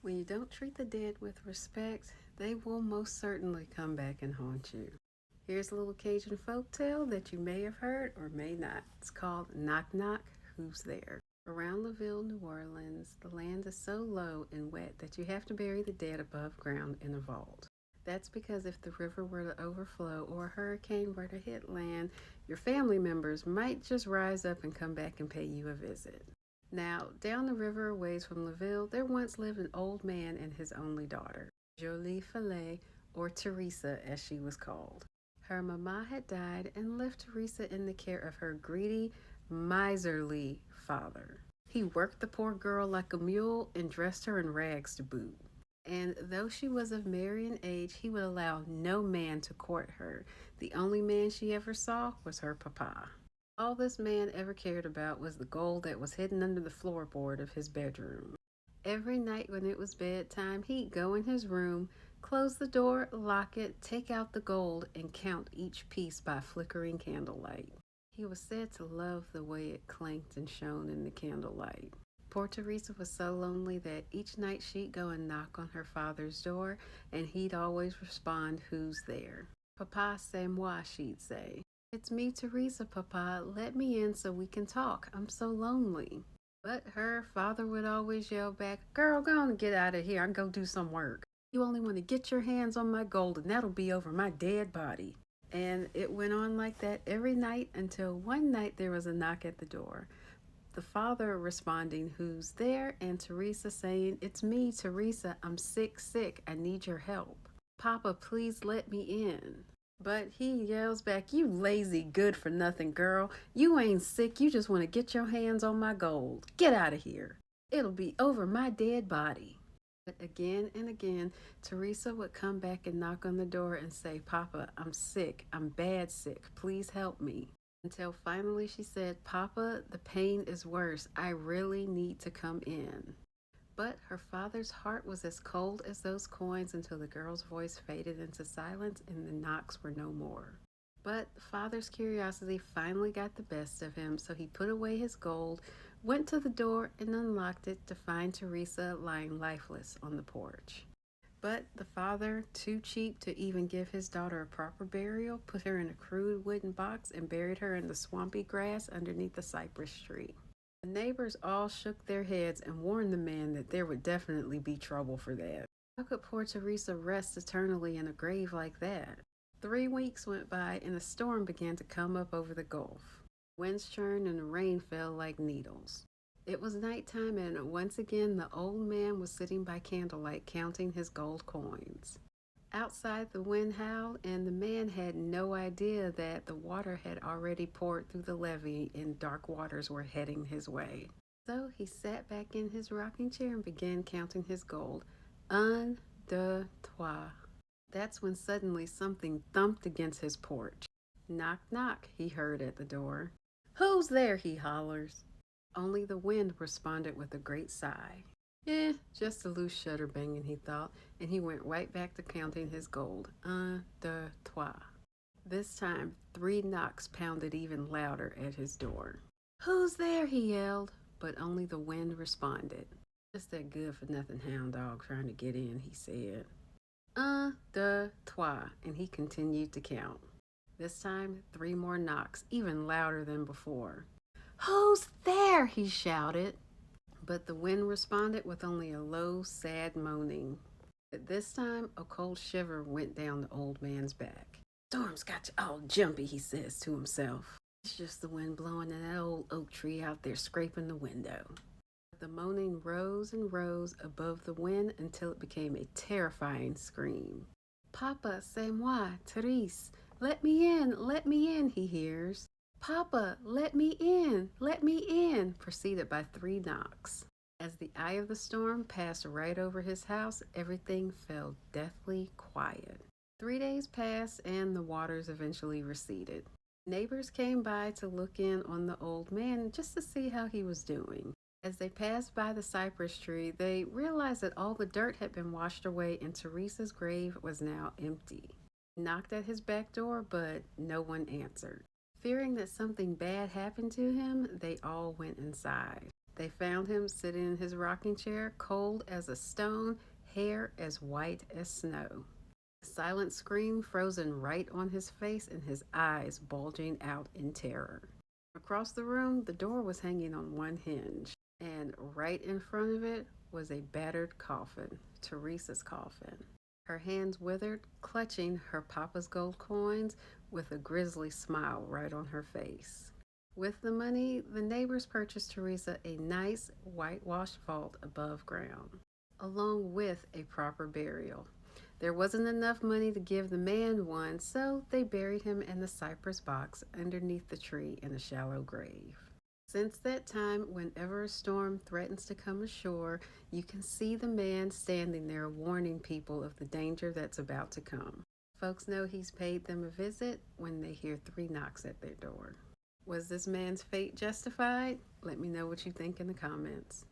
When you don't treat the dead with respect, they will most certainly come back and haunt you. Here's a little Cajun folk tale that you may have heard or may not. It's called Knock Knock, Who's There? Around Laville, New Orleans, the land is so low and wet that you have to bury the dead above ground in a vault. That's because if the river were to overflow or a hurricane were to hit land, your family members might just rise up and come back and pay you a visit. Now, down the river a ways from Laville, there once lived an old man and his only daughter, Jolie Fillet, or Teresa as she was called. Her mama had died and left Teresa in the care of her greedy, miserly father. He worked the poor girl like a mule and dressed her in rags to boot. And though she was of marrying age, he would allow no man to court her. The only man she ever saw was her papa. All this man ever cared about was the gold that was hidden under the floorboard of his bedroom. Every night when it was bedtime, he'd go in his room, close the door, lock it, take out the gold, and count each piece by flickering candlelight. He was said to love the way it clanked and shone in the candlelight. Poor Teresa was so lonely that each night she'd go and knock on her father's door, and he'd always respond, "Who's there?" "Papa, c'est moi," she'd say. "It's me, Teresa, Papa. Let me in so we can talk. I'm so lonely." But her father would always yell back, "Girl, go on and get out of here. I go do some work. You only want to get your hands on my gold and that'll be over my dead body." And it went on like that every night until one night there was a knock at the door. The father responding, "Who's there?" and Teresa saying, "It's me, Teresa. I'm sick, sick. I need your help. Papa, please let me in." But he yells back, "You lazy, good for nothing girl. You ain't sick. You just want to get your hands on my gold. Get out of here. It'll be over my dead body." But again and again, Teresa would come back and knock on the door and say, "Papa, I'm sick. I'm bad sick. Please help me." Until finally she said, "Papa, the pain is worse. I really need to come in." But her father's heart was as cold as those coins until the girl's voice faded into silence and the knocks were no more. But the father's curiosity finally got the best of him, so he put away his gold, went to the door, and unlocked it to find Teresa lying lifeless on the porch. But the father, too cheap to even give his daughter a proper burial, put her in a crude wooden box and buried her in the swampy grass underneath the cypress tree. The neighbors all shook their heads and warned the man that there would definitely be trouble for that. How could poor Teresa rest eternally in a grave like that? 3 weeks went by and a storm began to come up over the Gulf. Winds churned and the rain fell like needles. It was nighttime and once again the old man was sitting by candlelight counting his gold coins. Outside the wind howled and the man had no idea that the water had already poured through the levee and dark waters were heading his way. So he sat back in his rocking chair and began counting his gold. Un, deux, trois. That's when suddenly something thumped against his porch. "Knock, knock," he heard at the door. "Who's there?" he hollers. Only the wind responded with a great sigh. Just a loose shutter banging, he thought, and he went right back to counting his gold. Un, deux, trois. This time, 3 knocks pounded even louder at his door. "Who's there?" he yelled, but only the wind responded. "Just that good-for-nothing hound dog trying to get in," he said. Un, deux, trois, and he continued to count. This time, 3 more knocks, even louder than before. "Who's there?" he shouted. But the wind responded with only a low, sad moaning. But this time, a cold shiver went down the old man's back. "Storm's got you all jumpy," he says to himself. "It's just the wind blowing and that old oak tree out there scraping the window." The moaning rose and rose above the wind until it became a terrifying scream. "Papa, c'est moi, Therese. Let me in," he hears. "Papa, let me in," preceded by 3 knocks. As the eye of the storm passed right over his house, everything fell deathly quiet. 3 days passed and the waters eventually receded. Neighbors came by to look in on the old man just to see how he was doing. As they passed by the cypress tree, they realized that all the dirt had been washed away and Teresa's grave was now empty. They knocked at his back door, but no one answered. Fearing that something bad happened to him, they all went inside. They found him sitting in his rocking chair, cold as a stone, hair as white as snow. A silent scream frozen right on his face and his eyes bulging out in terror. Across the room, the door was hanging on one hinge, and right in front of it was a battered coffin, Teresa's coffin. Her hands withered, clutching her papa's gold coins with a grisly smile right on her face. With the money, the neighbors purchased Teresa a nice whitewashed vault above ground, along with a proper burial. There wasn't enough money to give the man one, so they buried him in the cypress box underneath the tree in a shallow grave. Since that time, whenever a storm threatens to come ashore, you can see the man standing there warning people of the danger that's about to come. Folks know he's paid them a visit when they hear 3 knocks at their door. Was this man's fate justified? Let me know what you think in the comments.